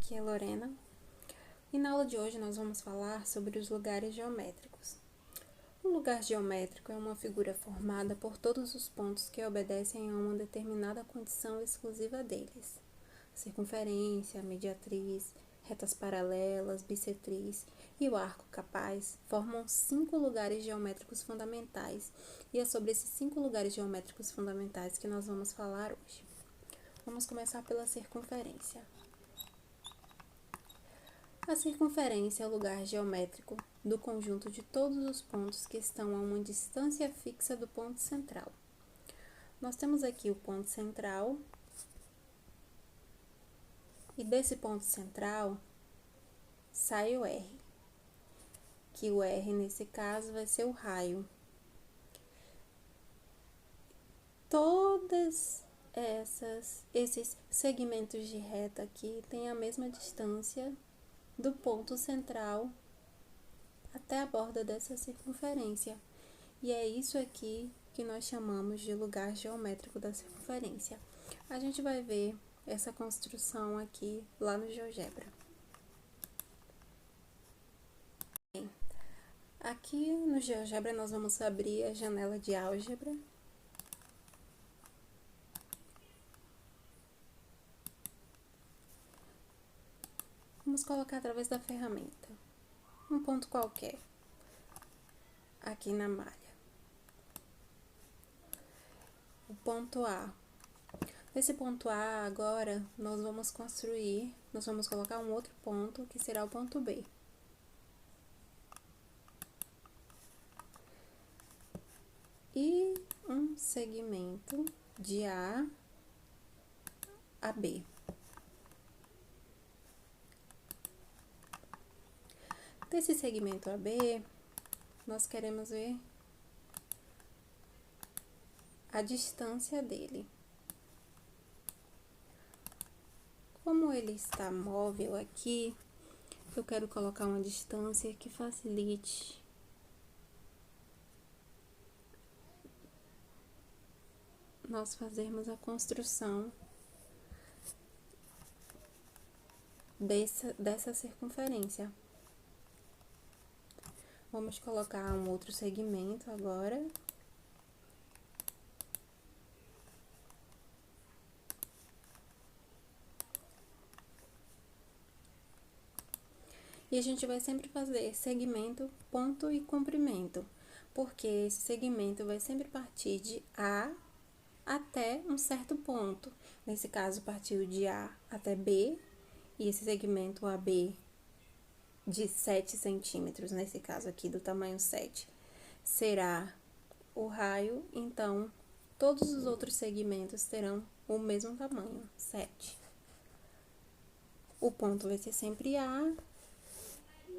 aqui é Lorena e na aula de hoje nós vamos falar sobre os lugares geométricos. Um lugar geométrico é uma figura formada por todos os pontos que obedecem a uma determinada condição exclusiva deles. Circunferência, mediatriz, retas paralelas, bissetriz e o arco capaz formam 5 lugares geométricos fundamentais, e é sobre esses 5 lugares geométricos fundamentais que nós vamos falar hoje. Vamos começar pela circunferência. A circunferência é o lugar geométrico do conjunto de todos os pontos que estão a uma distância fixa do ponto central. Nós temos aqui o ponto central, e desse ponto central sai o R, que o R nesse caso vai ser o raio. Todos esses segmentos de reta aqui têm a mesma distância do ponto central até a borda dessa circunferência. E é isso aqui que nós chamamos de lugar geométrico da circunferência. A gente vai ver essa construção aqui lá no GeoGebra. Bem, aqui no GeoGebra nós vamos abrir a janela de álgebra. Vamos colocar através da ferramenta um ponto qualquer aqui na malha. O ponto A. Nesse ponto A, agora, nós vamos colocar um outro ponto, que será o ponto B. E um segmento de A a B. Desse segmento AB, nós queremos ver a distância dele. Como ele está móvel aqui, eu quero colocar uma distância que facilite nós fazermos a construção dessa circunferência. Vamos colocar um outro segmento agora. E a gente vai sempre fazer segmento, ponto e comprimento, porque esse segmento vai sempre partir de A até um certo ponto. Nesse caso, partiu de A até B, e esse segmento AB de 7 centímetros, nesse caso aqui do tamanho 7, será o raio, então todos os outros segmentos terão o mesmo tamanho, 7. O ponto vai ser sempre A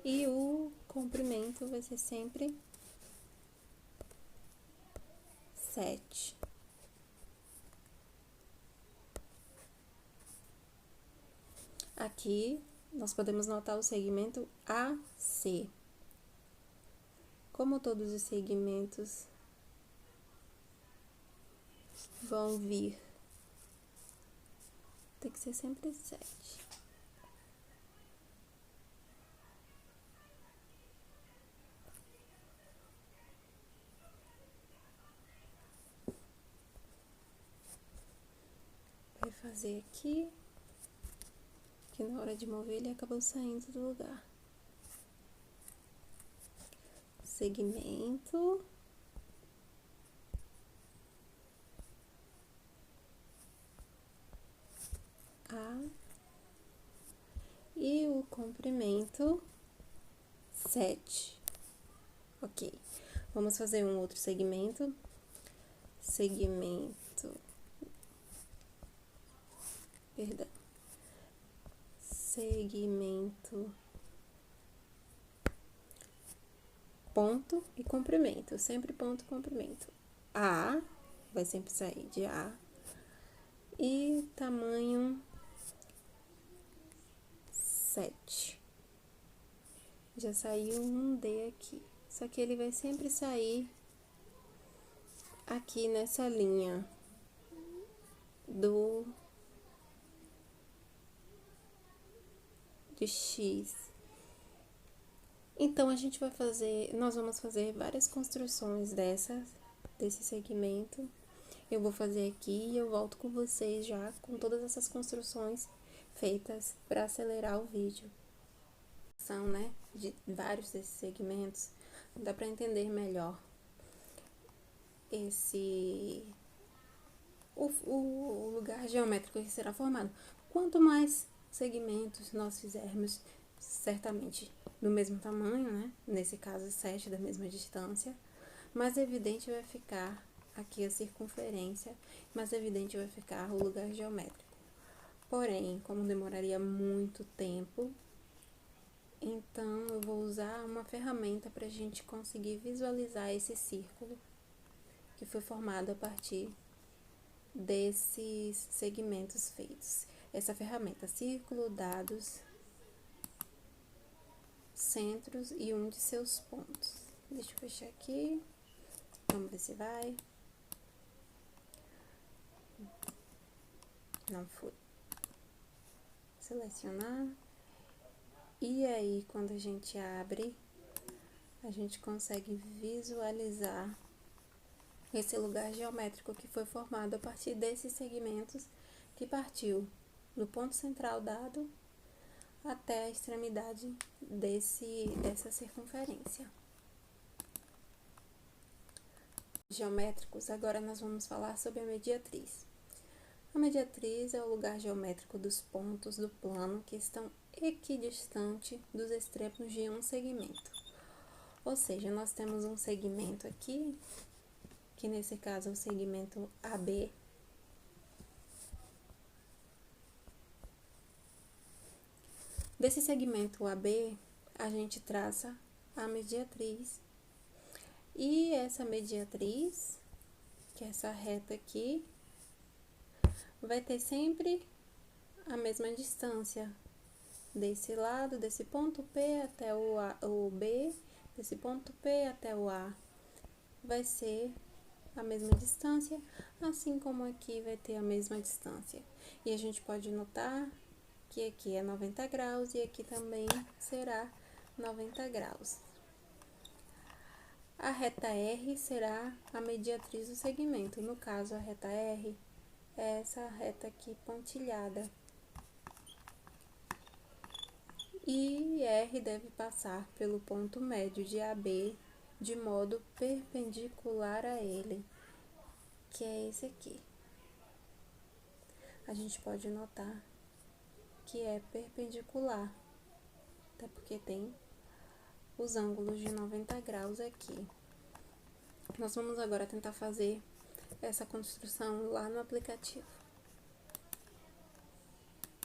e o comprimento vai ser sempre 7. Aqui, nós podemos notar o segmento AC. Como todos os segmentos vão vir, tem que ser sempre 7. Vai fazer aqui, que na hora de mover ele acabou saindo do lugar. Segmento. A. E o comprimento 7. Ok. Vamos fazer um outro segmento. Segmento, ponto e comprimento, sempre ponto e comprimento. A vai sempre sair de A e tamanho 7. Já saiu um D aqui, só que ele vai sempre sair aqui nessa linha de X. Então, nós vamos fazer várias construções desse segmento. Eu vou fazer aqui e eu volto com vocês já com todas essas construções feitas para acelerar o vídeo. São, né, de vários desses segmentos, dá para entender melhor o lugar geométrico que será formado. Quanto mais segmentos nós fizermos, certamente do mesmo tamanho, né? Nesse caso, 7 da mesma distância, mais evidente vai ficar aqui a circunferência, mais evidente vai ficar o lugar geométrico. Porém, como demoraria muito tempo, então eu vou usar uma ferramenta para a gente conseguir visualizar esse círculo que foi formado a partir desses segmentos feitos. Essa ferramenta, círculo, dados, centros e um de seus pontos. Deixa eu fechar aqui, vamos ver se vai. Não foi. Selecionar. E aí, quando a gente abre, a gente consegue visualizar esse lugar geométrico que foi formado a partir desses segmentos que partiu do ponto central dado até a extremidade dessa circunferência. Geométricos, agora nós vamos falar sobre a mediatriz. A mediatriz é o lugar geométrico dos pontos do plano que estão equidistantes dos extremos de um segmento. Ou seja, nós temos um segmento aqui, que nesse caso é o segmento AB. Desse segmento AB, a gente traça a mediatriz. E essa mediatriz, que é essa reta aqui, vai ter sempre a mesma distância desse lado, desse ponto P até o B, desse ponto P até o A. Vai ser a mesma distância, assim como aqui vai ter a mesma distância. E a gente pode notar que aqui é 90 graus e aqui também será 90 graus. A reta R será a mediatriz do segmento. No caso, a reta R é essa reta aqui pontilhada. E R deve passar pelo ponto médio de AB de modo perpendicular a ele, que é esse aqui. A gente pode notar que é perpendicular, até porque tem os ângulos de 90 graus aqui. Nós vamos agora tentar fazer essa construção lá no aplicativo.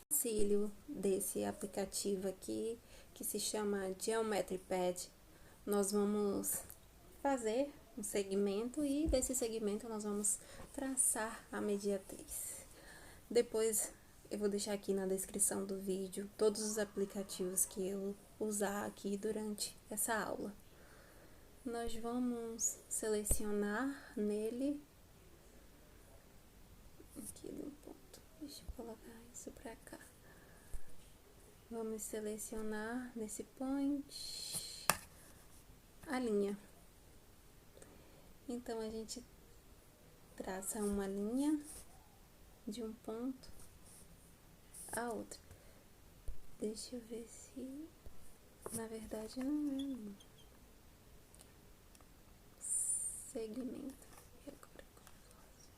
O auxílio desse aplicativo aqui, que se chama Geometry Pad, nós vamos fazer um segmento e desse segmento nós vamos traçar a mediatriz. Depois eu vou deixar aqui na descrição do vídeo todos os aplicativos que eu usar aqui durante essa aula. Nós vamos selecionar nele aqui no ponto, deixa eu colocar isso pra cá. Vamos selecionar nesse point a linha. Então, a gente traça uma linha de um ponto a outro. Deixa eu ver se... Na verdade, não é um segmento. E agora como eu faço?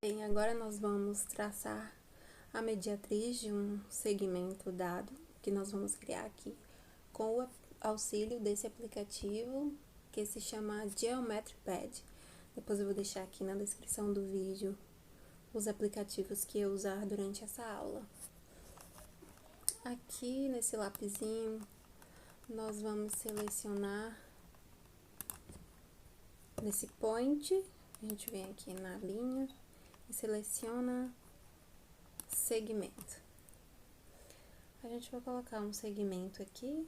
Bem, agora nós vamos traçar a mediatriz de um segmento dado, que nós vamos criar aqui com o auxílio desse aplicativo que se chama Geometry Pad. Depois eu vou deixar aqui na descrição do vídeo os aplicativos que eu usar durante essa aula. Aqui nesse lapisinho nós vamos selecionar nesse point, a gente vem aqui na linha e seleciona segmento. A gente vai colocar um segmento aqui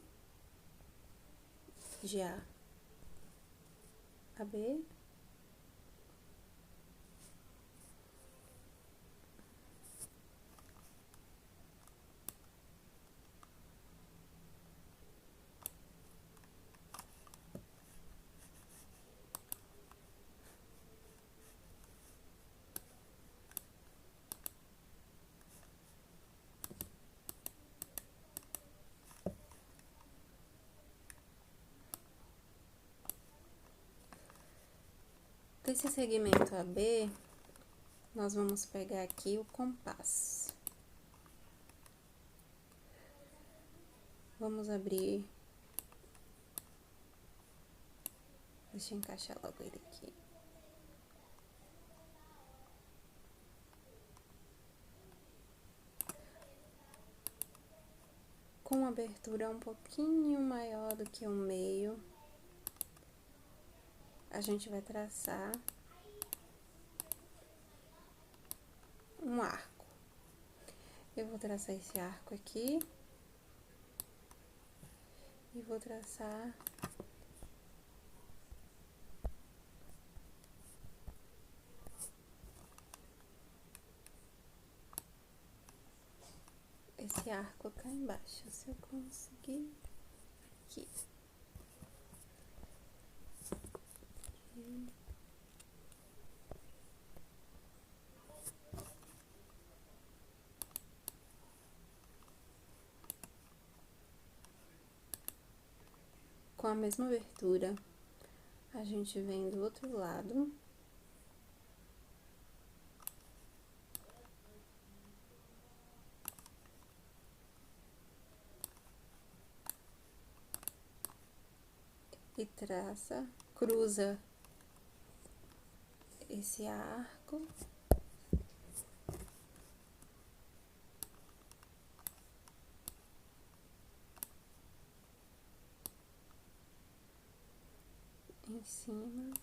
de A a B. Desse segmento AB, nós vamos pegar aqui o compasso. Vamos abrir. Deixa eu encaixar logo ele aqui. Com abertura um pouquinho maior do que o meio, a gente vai traçar um arco. Eu vou traçar esse arco aqui e vou traçar esse arco cá embaixo, se eu conseguir aqui. Com a mesma abertura, a gente vem do outro lado. E traça, cruza esse arco. Em cima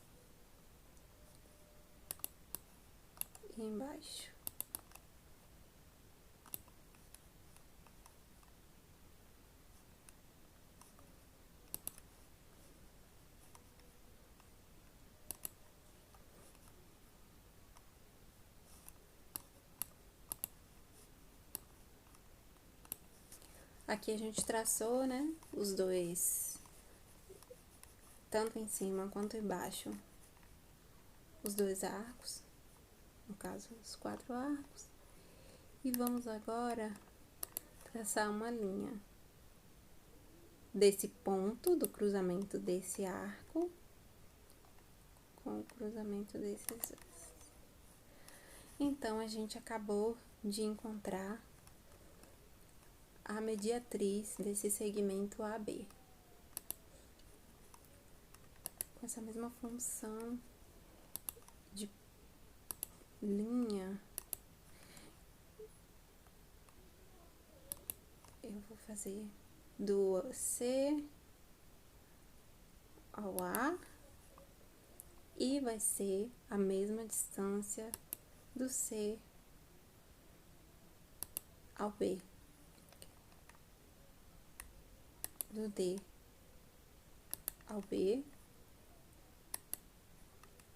e embaixo. Aqui a gente traçou, né, os dois, tanto em cima quanto embaixo, os dois arcos, no caso, os 4 arcos. E vamos agora traçar uma linha desse ponto, do cruzamento desse arco, com o cruzamento desses dois. Então, a gente acabou de encontrar a mediatriz desse segmento AB. Com essa mesma função de linha, eu vou fazer do C ao A e vai ser a mesma distância do C ao B, do D ao B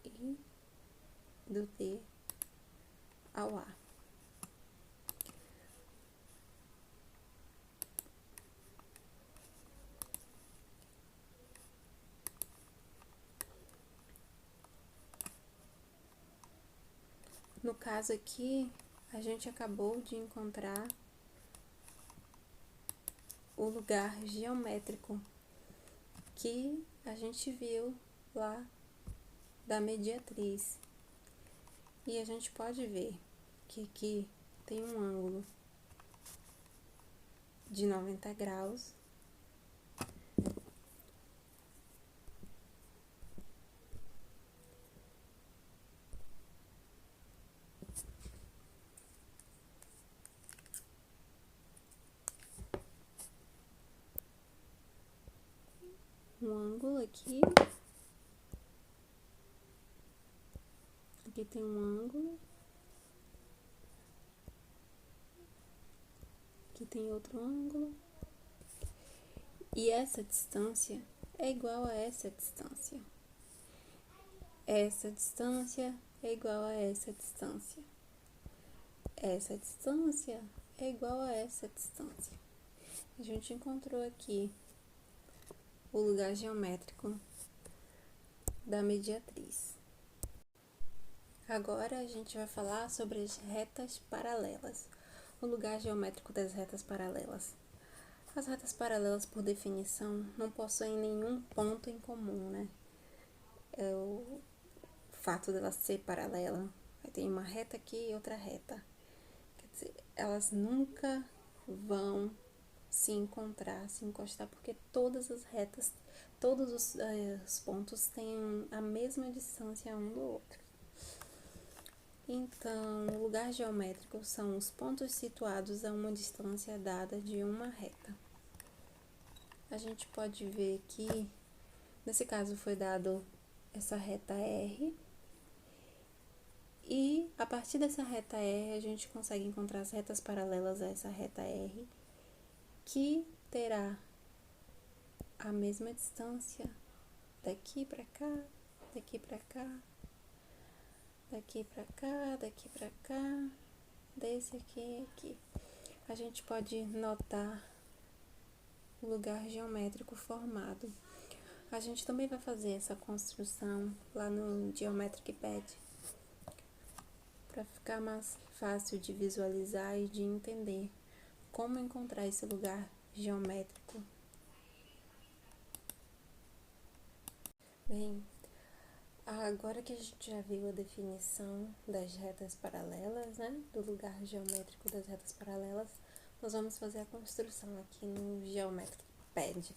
e do D ao A. No caso aqui, a gente acabou de encontrar o lugar geométrico que a gente viu lá da mediatriz. E a gente pode ver que aqui tem um ângulo de 90 graus. Um ângulo aqui. Aqui tem um ângulo. Aqui tem outro ângulo. E essa distância é igual a essa distância. Essa distância é igual a essa distância. Essa distância é igual a essa distância. A gente encontrou aqui o lugar geométrico da mediatriz. Agora a gente vai falar sobre as retas paralelas. O lugar geométrico das retas paralelas. As retas paralelas, por definição, não possuem nenhum ponto em comum, né? fato dela ser paralela. Aí tem uma reta aqui e outra reta. Quer dizer, elas nunca vão se encontrar, se encostar, porque todas as retas, todos os pontos têm a mesma distância um do outro. Então, o lugar geométrico são os pontos situados a uma distância dada de uma reta. A gente pode ver que, nesse caso, foi dado essa reta R, e a partir dessa reta R, a gente consegue encontrar as retas paralelas a essa reta R, que terá a mesma distância daqui pra cá, daqui pra cá, daqui pra cá, daqui pra cá, desse aqui e aqui. A gente pode notar o lugar geométrico formado. A gente também vai fazer essa construção lá no Geometric Pad, para ficar mais fácil de visualizar e de entender como encontrar esse lugar geométrico. Bem, agora que a gente já viu a definição das retas paralelas, né, do lugar geométrico das retas paralelas, nós vamos fazer a construção aqui no Geometric Pad.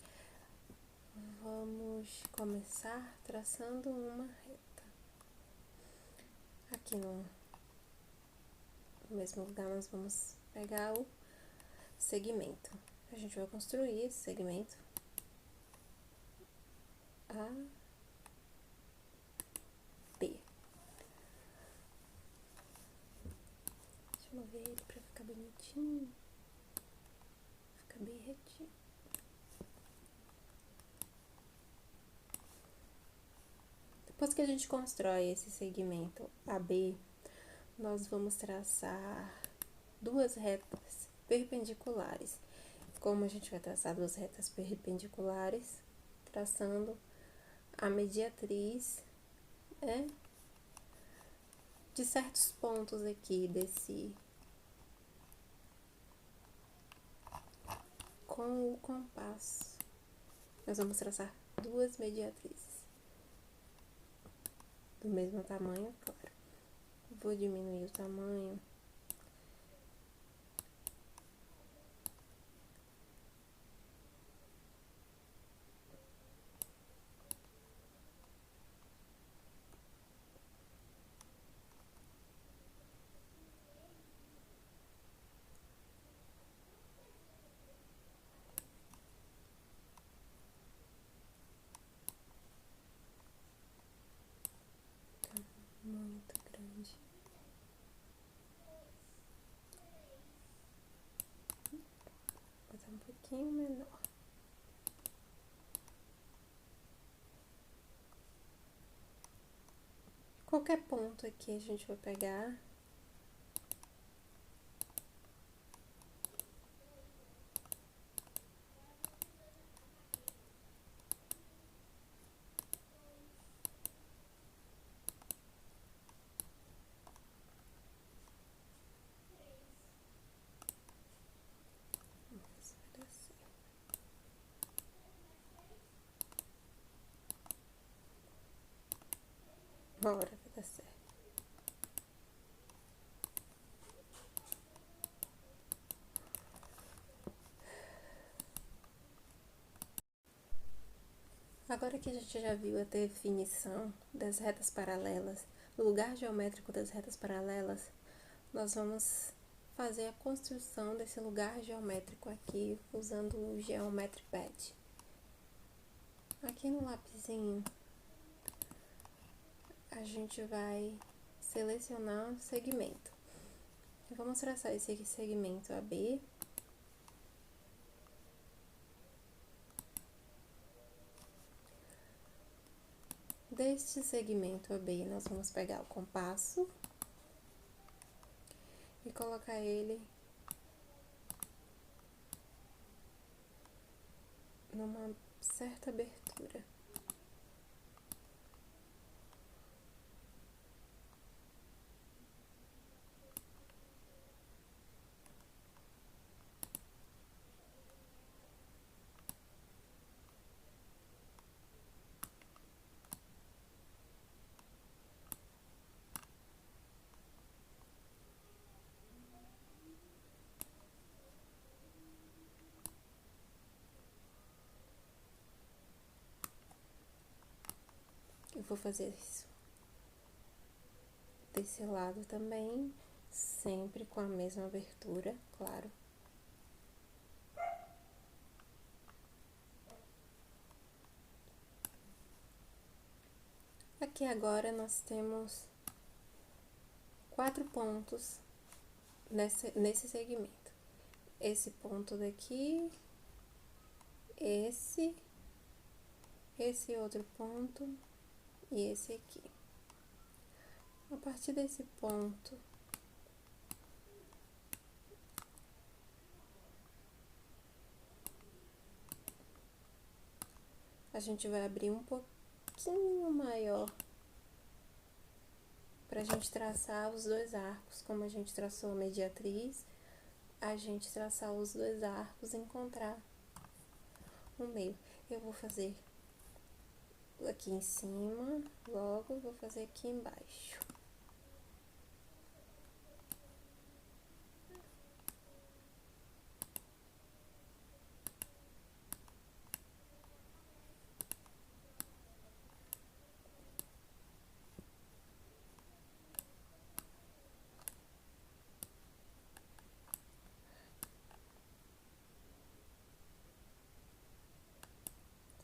Vamos começar traçando uma reta. Aqui no mesmo lugar nós vamos pegar o segmento. A gente vai construir esse segmento A, B. Deixa eu mover ele pra ficar bonitinho. Fica bem retinho. Depois que a gente constrói esse segmento AB, nós vamos traçar duas retas perpendiculares. Como a gente vai traçar duas retas perpendiculares? Traçando a mediatriz, de certos pontos aqui com o compasso. Nós vamos traçar duas mediatrizes do mesmo tamanho, claro. Vou diminuir o tamanho. Muito grande. Vou botar um pouquinho menor. Qualquer ponto aqui a gente vai pegar. Bora, vai dar certo. Agora que a gente já viu a definição das retas paralelas, do lugar geométrico das retas paralelas, nós vamos fazer a construção desse lugar geométrico aqui, usando o Geometric Pad. Aqui no lapisinho, a gente vai selecionar um segmento. Vamos traçar esse segmento AB. Deste segmento AB, nós vamos pegar o compasso e colocar ele numa certa abertura. vou fazer isso desse lado também, sempre com a mesma abertura, claro. Aqui agora nós temos 4 pontos nesse segmento. Esse ponto daqui, esse outro ponto e esse aqui. A partir desse ponto, a gente vai abrir um pouquinho maior pra gente traçar os 2 arcos, como a gente traçou a mediatriz, a gente traçar os 2 arcos e encontrar o meio. Eu vou fazer aqui em cima, logo vou fazer aqui embaixo.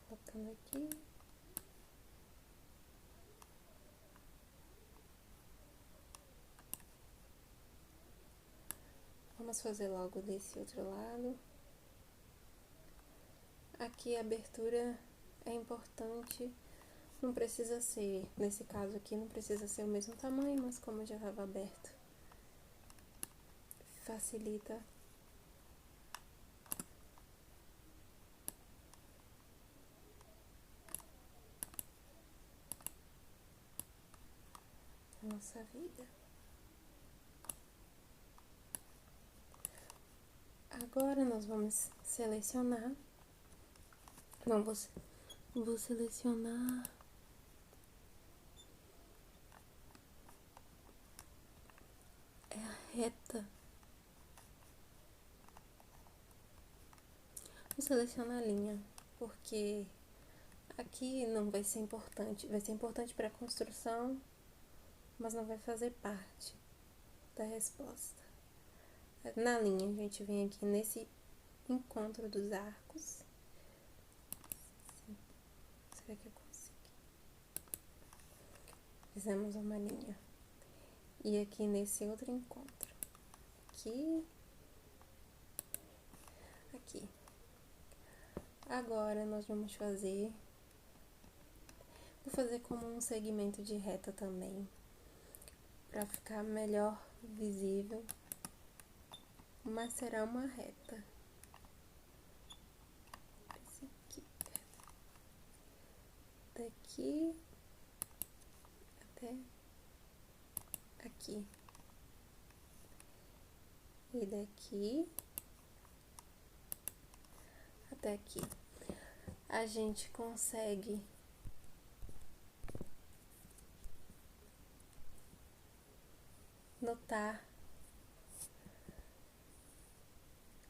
Colocando aqui. Vamos fazer logo desse outro lado. Aqui a abertura é importante, não precisa ser, nesse caso aqui, não precisa ser o mesmo tamanho, mas como já estava aberto, facilita. Nossa vida. Agora nós vamos selecionar. Não, vou selecionar a reta. Vou selecionar a linha, porque aqui não vai ser importante. Vai ser importante para a construção, mas não vai fazer parte da resposta. Na linha, a gente vem aqui nesse encontro dos arcos. Será que eu consigo? Fizemos uma linha. E aqui nesse outro encontro. Aqui. Aqui. Agora, nós vamos fazer... Vou fazer como um segmento de reta também, para ficar melhor visível. Mas será uma reta. Esse aqui. Daqui até aqui. E daqui até aqui. A gente consegue notar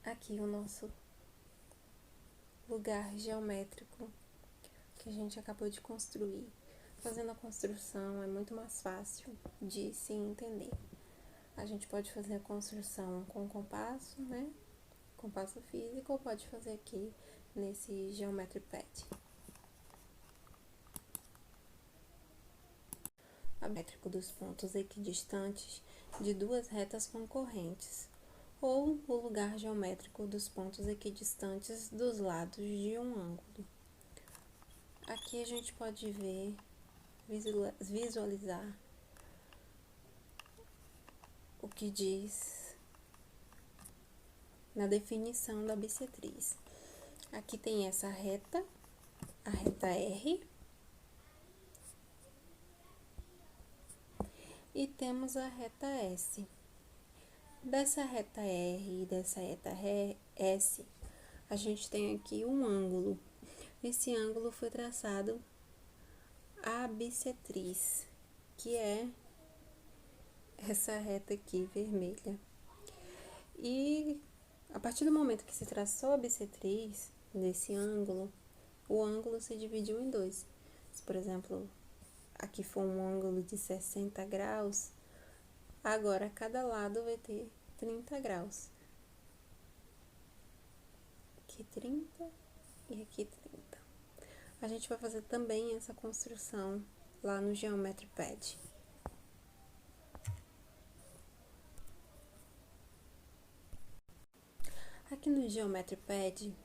aqui o nosso lugar geométrico que a gente acabou de construir. Fazendo a construção é muito mais fácil de se entender. A gente pode fazer a construção com compasso, né? Compasso físico, ou pode fazer aqui nesse Geometry Pad. A métrica dos pontos equidistantes de 2 retas concorrentes, ou o lugar geométrico dos pontos equidistantes dos lados de um ângulo. Aqui a gente pode ver, visualizar o que diz na definição da bissetriz. Aqui tem essa reta, a reta R, e temos a reta S. Dessa reta R e dessa reta S, a gente tem aqui um ângulo. Esse ângulo foi traçado a bissetriz, que é essa reta aqui vermelha. E a partir do momento que se traçou a bissetriz desse ângulo, o ângulo se dividiu em 2. Se, por exemplo, aqui for um ângulo de 60 graus, agora cada lado vai ter 30 graus. Aqui 30 e aqui 30. A gente vai fazer também essa construção lá no Geometry Pad. Aqui no Geometry Pad,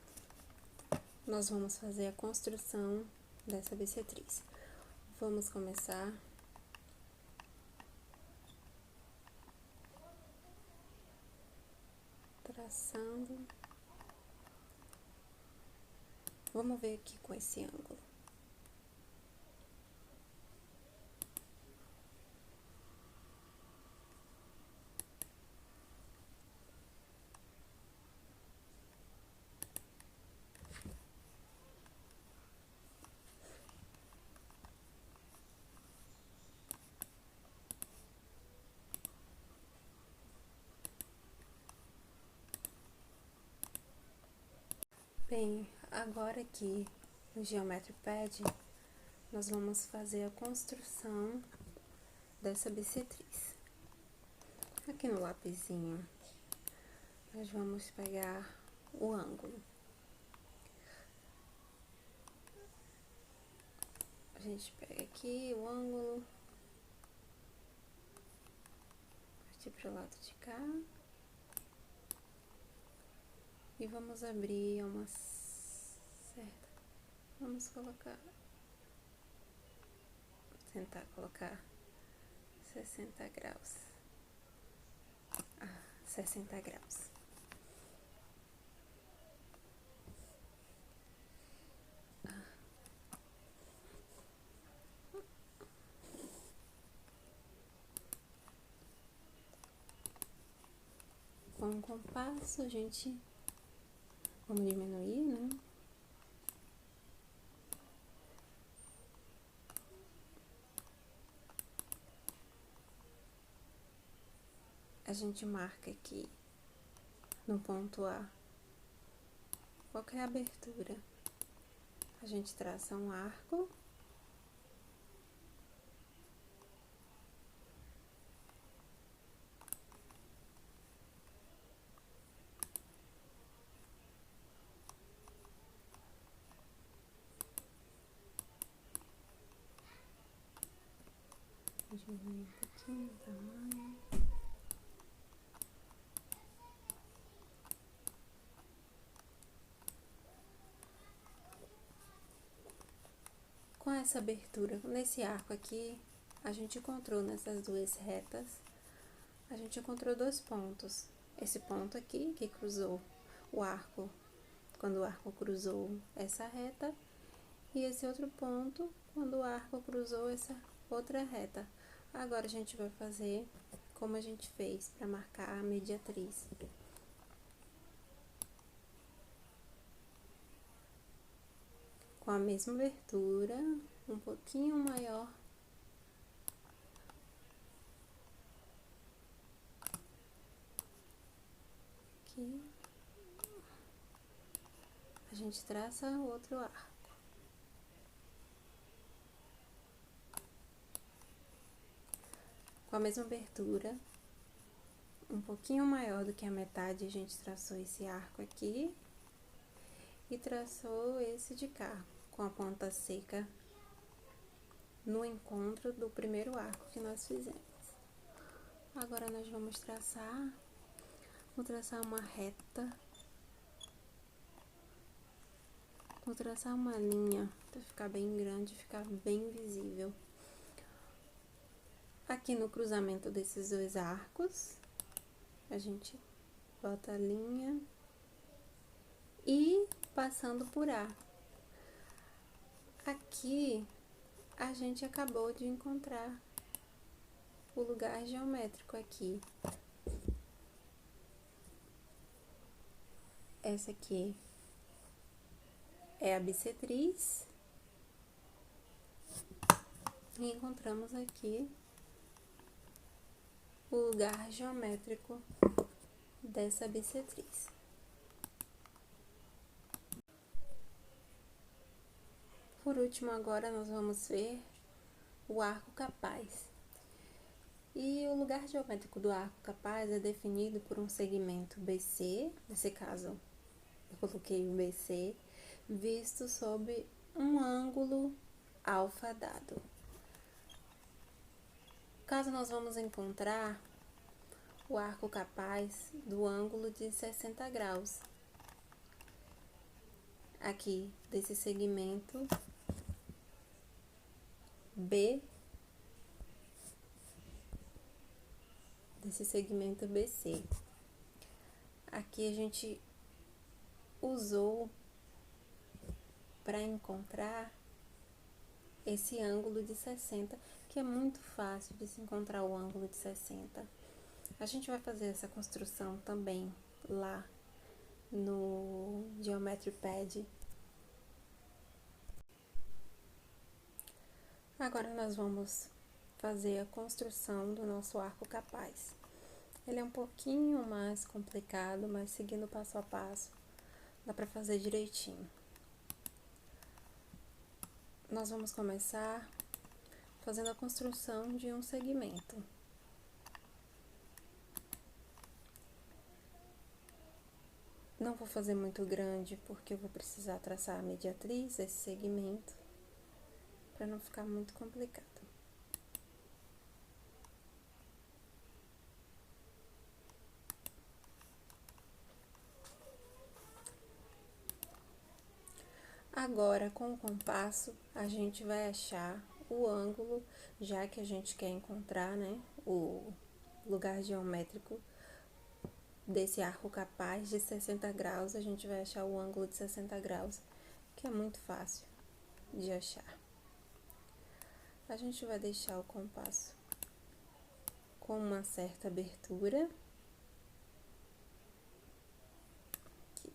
nós vamos fazer a construção dessa bissetriz. Vamos começar traçando. Vamos ver aqui com esse ângulo. Bem, agora aqui no Geometry Pad, nós vamos fazer a construção dessa bissetriz. Aqui no lapisinho, nós vamos pegar o ângulo. A gente pega aqui o ângulo, partir para o lado de cá. E vamos abrir uma certa... Vamos colocar... Tentar colocar 60 graus. 60 graus. Com um compasso, a gente... Vamos diminuir, né? A gente marca aqui no ponto A qual que é a abertura. A gente traça um arco. Diminuir um pouquinho o tamanho. Com essa abertura, nesse arco aqui, a gente encontrou nessas duas retas, a gente encontrou dois pontos. Esse ponto aqui, que cruzou o arco, quando o arco cruzou essa reta, e esse outro ponto, quando o arco cruzou essa outra reta. Agora, a gente vai fazer como a gente fez para marcar a mediatriz. Com a mesma abertura, um pouquinho maior. Aqui. A gente traça o outro arco. Com a mesma abertura, um pouquinho maior do que a metade, a gente traçou esse arco aqui e traçou esse de cá, com a ponta seca no encontro do primeiro arco que nós fizemos. Agora, nós vamos traçar, vou traçar uma reta, vou traçar uma linha para ficar bem grande, ficar bem visível. Aqui no cruzamento desses dois arcos, a gente bota a linha e passando por A. Aqui, a gente acabou de encontrar o lugar geométrico aqui. Essa aqui é a bissetriz. E encontramos aqui o lugar geométrico dessa bissetriz. Por último, agora nós vamos ver o arco capaz. E o lugar geométrico do arco capaz é definido por um segmento BC, nesse caso eu coloquei o BC, visto sob um ângulo alfa dado. Caso nós vamos encontrar o arco capaz do ângulo de 60 graus, aqui desse segmento B, desse segmento BC. Aqui a gente usou para encontrar esse ângulo de 60, que é muito fácil de se encontrar o ângulo de 60. A gente vai fazer essa construção também lá no Geometry Pad. Agora nós vamos fazer a construção do nosso arco capaz. Ele é um pouquinho mais complicado, mas seguindo passo a passo, dá para fazer direitinho. Nós vamos começar fazendo a construção de um segmento. Não vou fazer muito grande, porque eu vou precisar traçar a mediatriz desse segmento, para não ficar muito complicado. Agora, com o compasso, a gente vai achar o ângulo, já que a gente quer encontrar, né, o lugar geométrico desse arco capaz de 60 graus, a gente vai achar o ângulo de 60 graus, que é muito fácil de achar. A gente vai deixar o compasso com uma certa abertura. Aqui.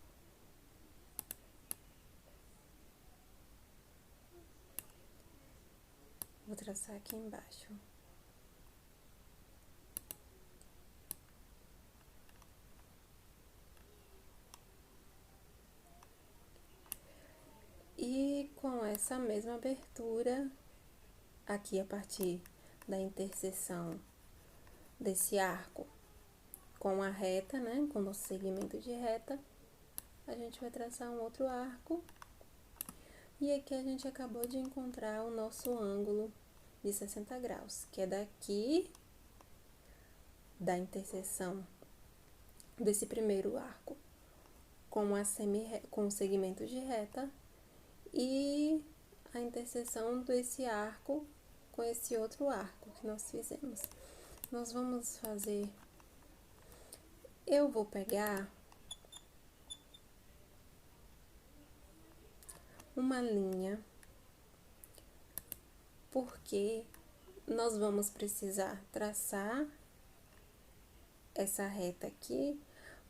Vou traçar aqui embaixo. E com essa mesma abertura, aqui a partir da interseção desse arco com a reta, né, com o nosso segmento de reta, a gente vai traçar um outro arco. E aqui a gente acabou de encontrar o nosso ângulo de 60 graus, que é daqui da interseção desse primeiro arco com com o segmento de reta e a interseção desse arco com esse outro arco que nós fizemos. Nós vamos fazer... Eu vou pegar uma linha, porque nós vamos precisar traçar essa reta aqui,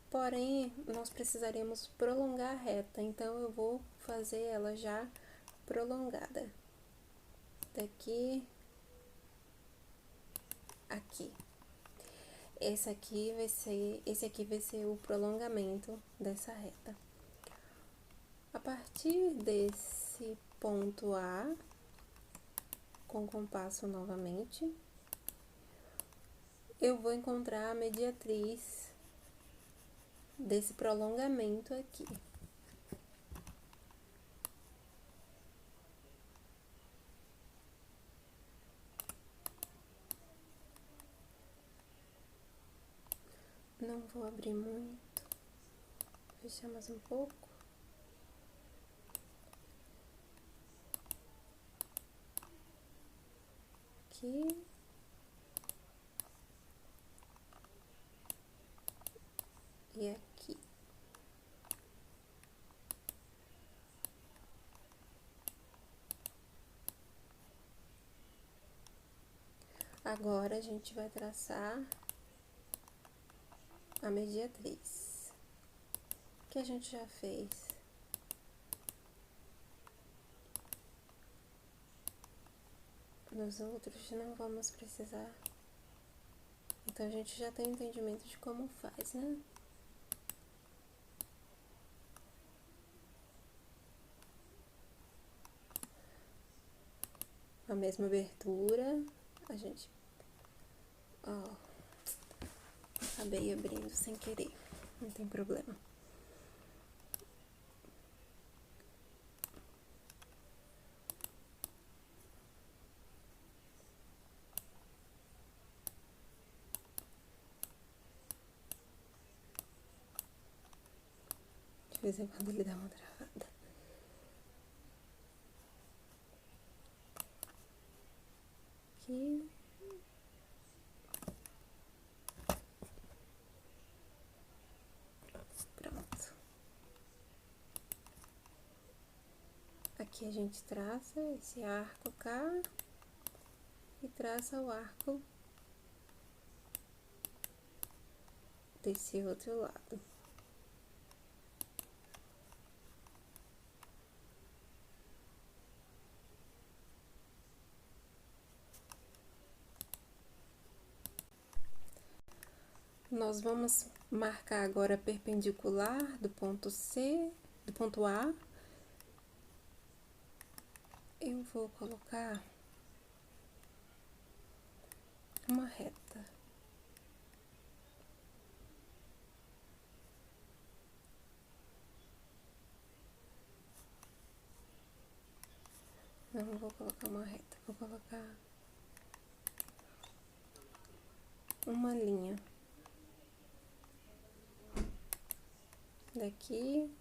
porém, nós precisaremos prolongar a reta, então eu vou fazer ela já prolongada. Daqui, aqui. Esse aqui vai ser o prolongamento dessa reta. A partir desse ponto A, com compasso novamente, eu vou encontrar a mediatriz desse prolongamento aqui. Não vou abrir muito, fechar mais um pouco. Aqui. E aqui. Agora, a gente vai traçar a mediatriz, que a gente já fez. Nos outros não vamos precisar. Então, a gente já tem entendimento de como faz, né? a mesma abertura, a gente, ó, acabei abrindo sem querer, não tem problema. De vez em quando ele dá uma travada. Aqui. Pronto. Aqui a gente traça esse arco cá e traça o arco desse outro lado. Nós vamos marcar agora perpendicular do ponto C, do ponto A. Eu vou colocar uma reta. Não vou colocar uma reta, vou colocar uma linha. Daqui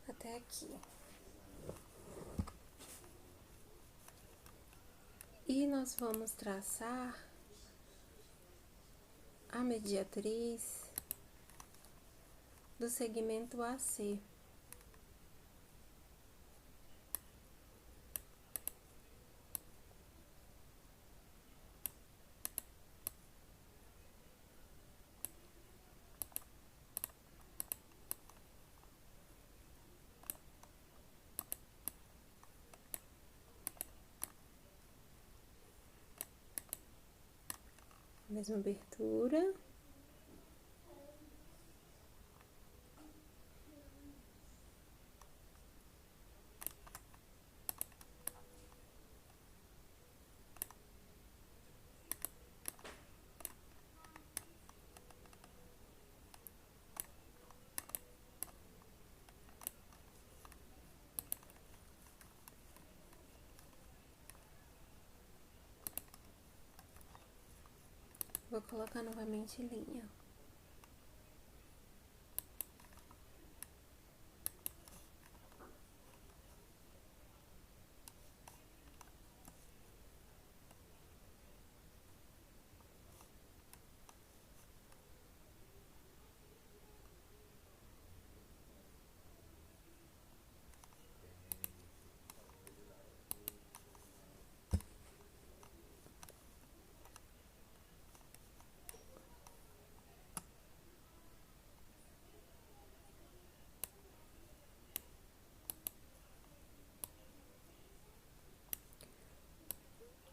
até aqui. E nós vamos traçar a mediatriz do segmento AC. Mesma abertura. Vou colocar novamente linha.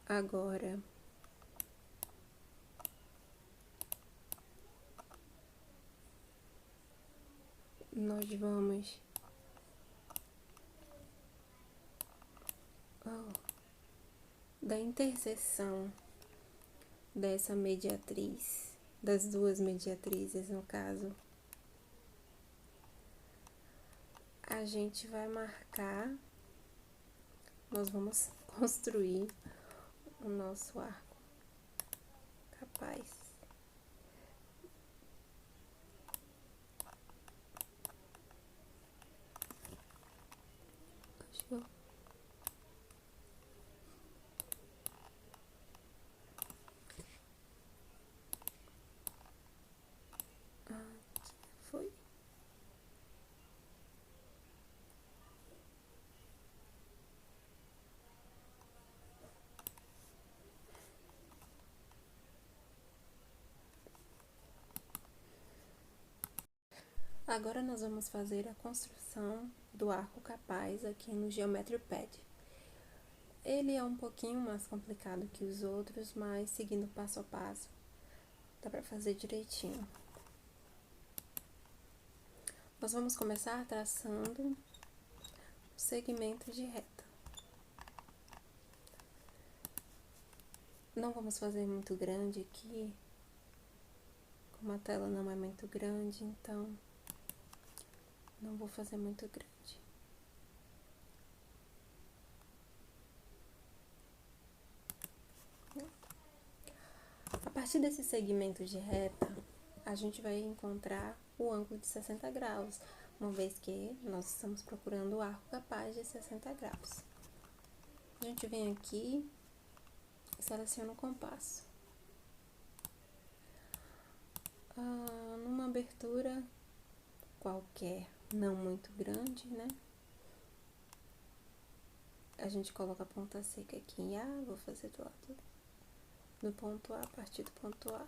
Agora, nós vamos da interseção dessa mediatriz, das duas mediatrizes no caso, a gente vai marcar, nós vamos construir o nosso arco capaz. Achou? Aqui foi. Agora, nós vamos fazer a construção do arco capaz aqui no Geometry Pad. Ele é um pouquinho mais complicado que os outros, mas seguindo passo a passo, dá pra fazer direitinho. Nós vamos começar traçando o segmento de reta. Não vamos fazer muito grande aqui, como a tela não é muito grande, então não vou fazer muito grande. A partir desse segmento de reta, a gente vai encontrar o ângulo de 60 graus, uma vez que nós estamos procurando o arco capaz de 60 graus. A gente vem aqui e seleciona o compasso. Numa abertura qualquer, não muito grande, né? A gente coloca a ponta seca aqui em A, vou fazer do lado do ponto A, a partir do ponto A.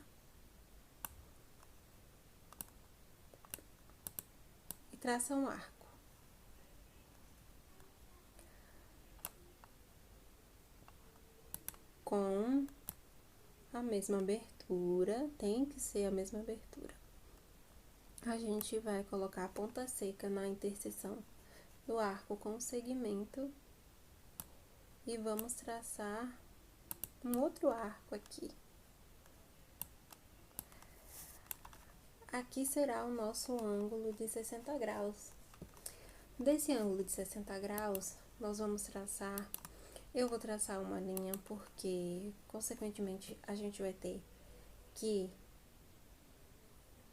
E traça um arco. Com a mesma abertura, tem que ser a mesma abertura. A gente vai colocar a ponta seca na interseção do arco com o segmento e vamos traçar um outro arco aqui. Aqui será o nosso ângulo de 60 graus. Desse ângulo de 60 graus, nós vamos traçar, eu vou traçar uma linha porque, consequentemente, a gente vai ter que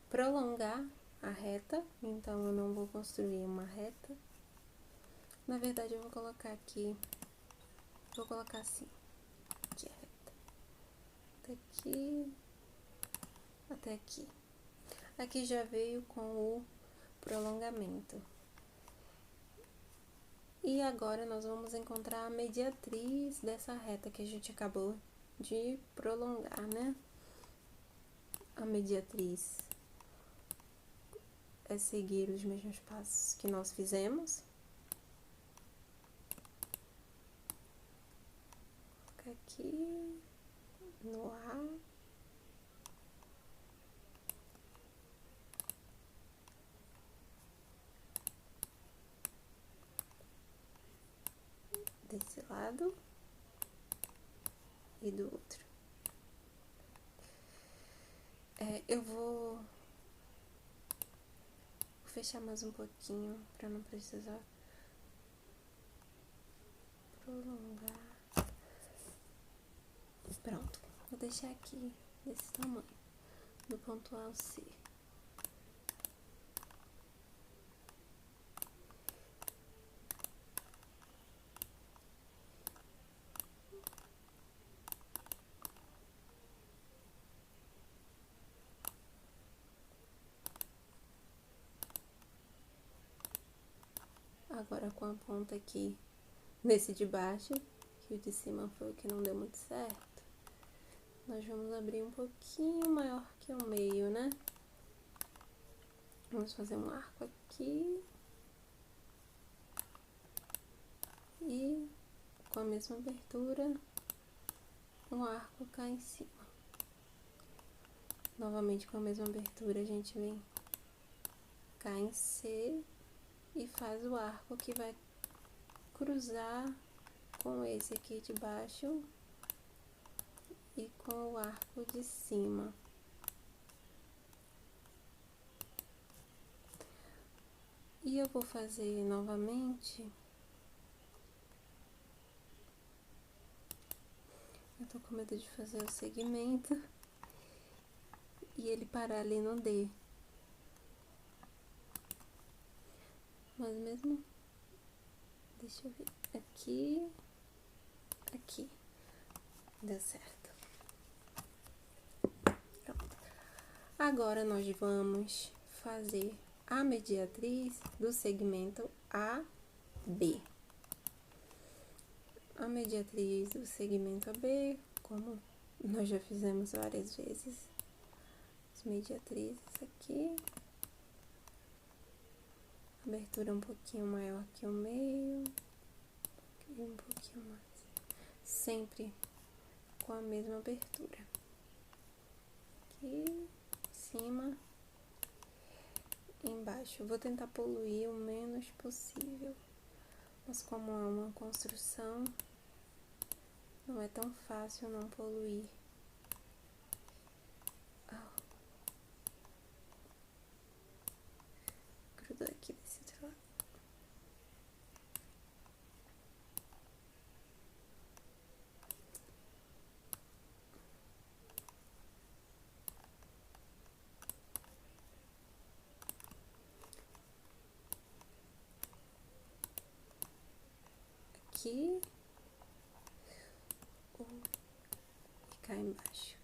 prolongar a reta, então eu não vou construir uma reta. Na verdade, eu vou colocar aqui, vou colocar assim, aqui a reta, daqui até aqui. Aqui já veio com o prolongamento. E agora nós vamos encontrar a mediatriz dessa reta que a gente acabou de prolongar, né? A mediatriz é seguir os mesmos passos que nós fizemos. Aqui no A. Desse lado e do outro. Eu vou fechar mais um pouquinho para não precisar prolongar. Pronto, vou deixar aqui desse tamanho, do ponto A ao C. Agora com a ponta aqui nesse de baixo, que o de cima foi o que não deu muito certo, nós vamos abrir um pouquinho maior que o meio, né? Vamos fazer um arco aqui e com a mesma abertura, um arco cá em cima. Novamente com a mesma abertura, a gente vem cá em C e faz o arco que vai cruzar com esse aqui de baixo e com o arco de cima. E eu vou fazer novamente. Eu tô com medo de fazer o segmento e ele parar ali no D. Mas mesmo, deixa eu ver, aqui, aqui, deu certo. Pronto. Agora, nós vamos fazer a mediatriz do segmento AB. A mediatriz do segmento AB, como nós já fizemos várias vezes, as mediatrizes aqui. Abertura um pouquinho maior que o meio, e um pouquinho mais. Sempre com a mesma abertura. Aqui, em cima, embaixo. Eu vou tentar poluir o menos possível. Mas como é uma construção, não é tão fácil não poluir. Grudou aqui desse outro lado. Aqui e cá embaixo.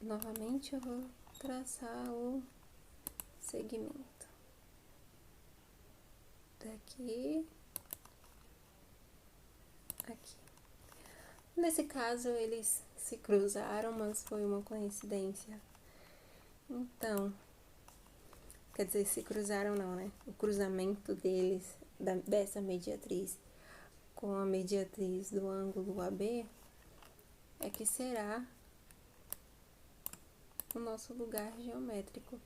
Novamente eu vou traçar o segmento daqui aqui. Nesse caso eles se cruzaram, mas foi uma coincidência. Então, quer dizer, se cruzaram não, né? O cruzamento deles, dessa mediatriz com a mediatriz do ângulo AB, é que será o nosso lugar geométrico.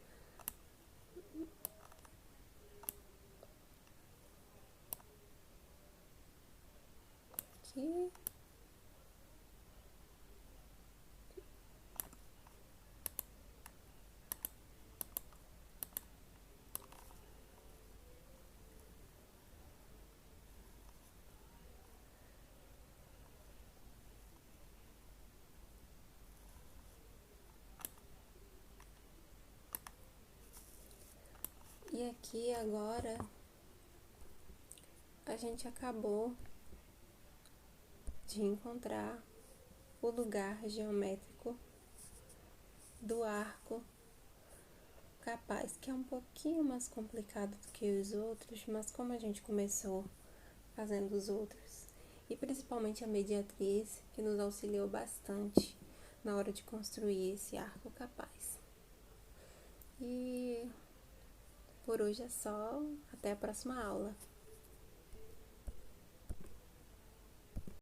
Aqui. E aqui agora a gente acabou de encontrar o lugar geométrico do arco capaz, que é um pouquinho mais complicado do que os outros, mas como a gente começou fazendo os outros, e principalmente a mediatriz, que nos auxiliou bastante na hora de construir esse arco capaz. E por hoje é só, até a próxima aula.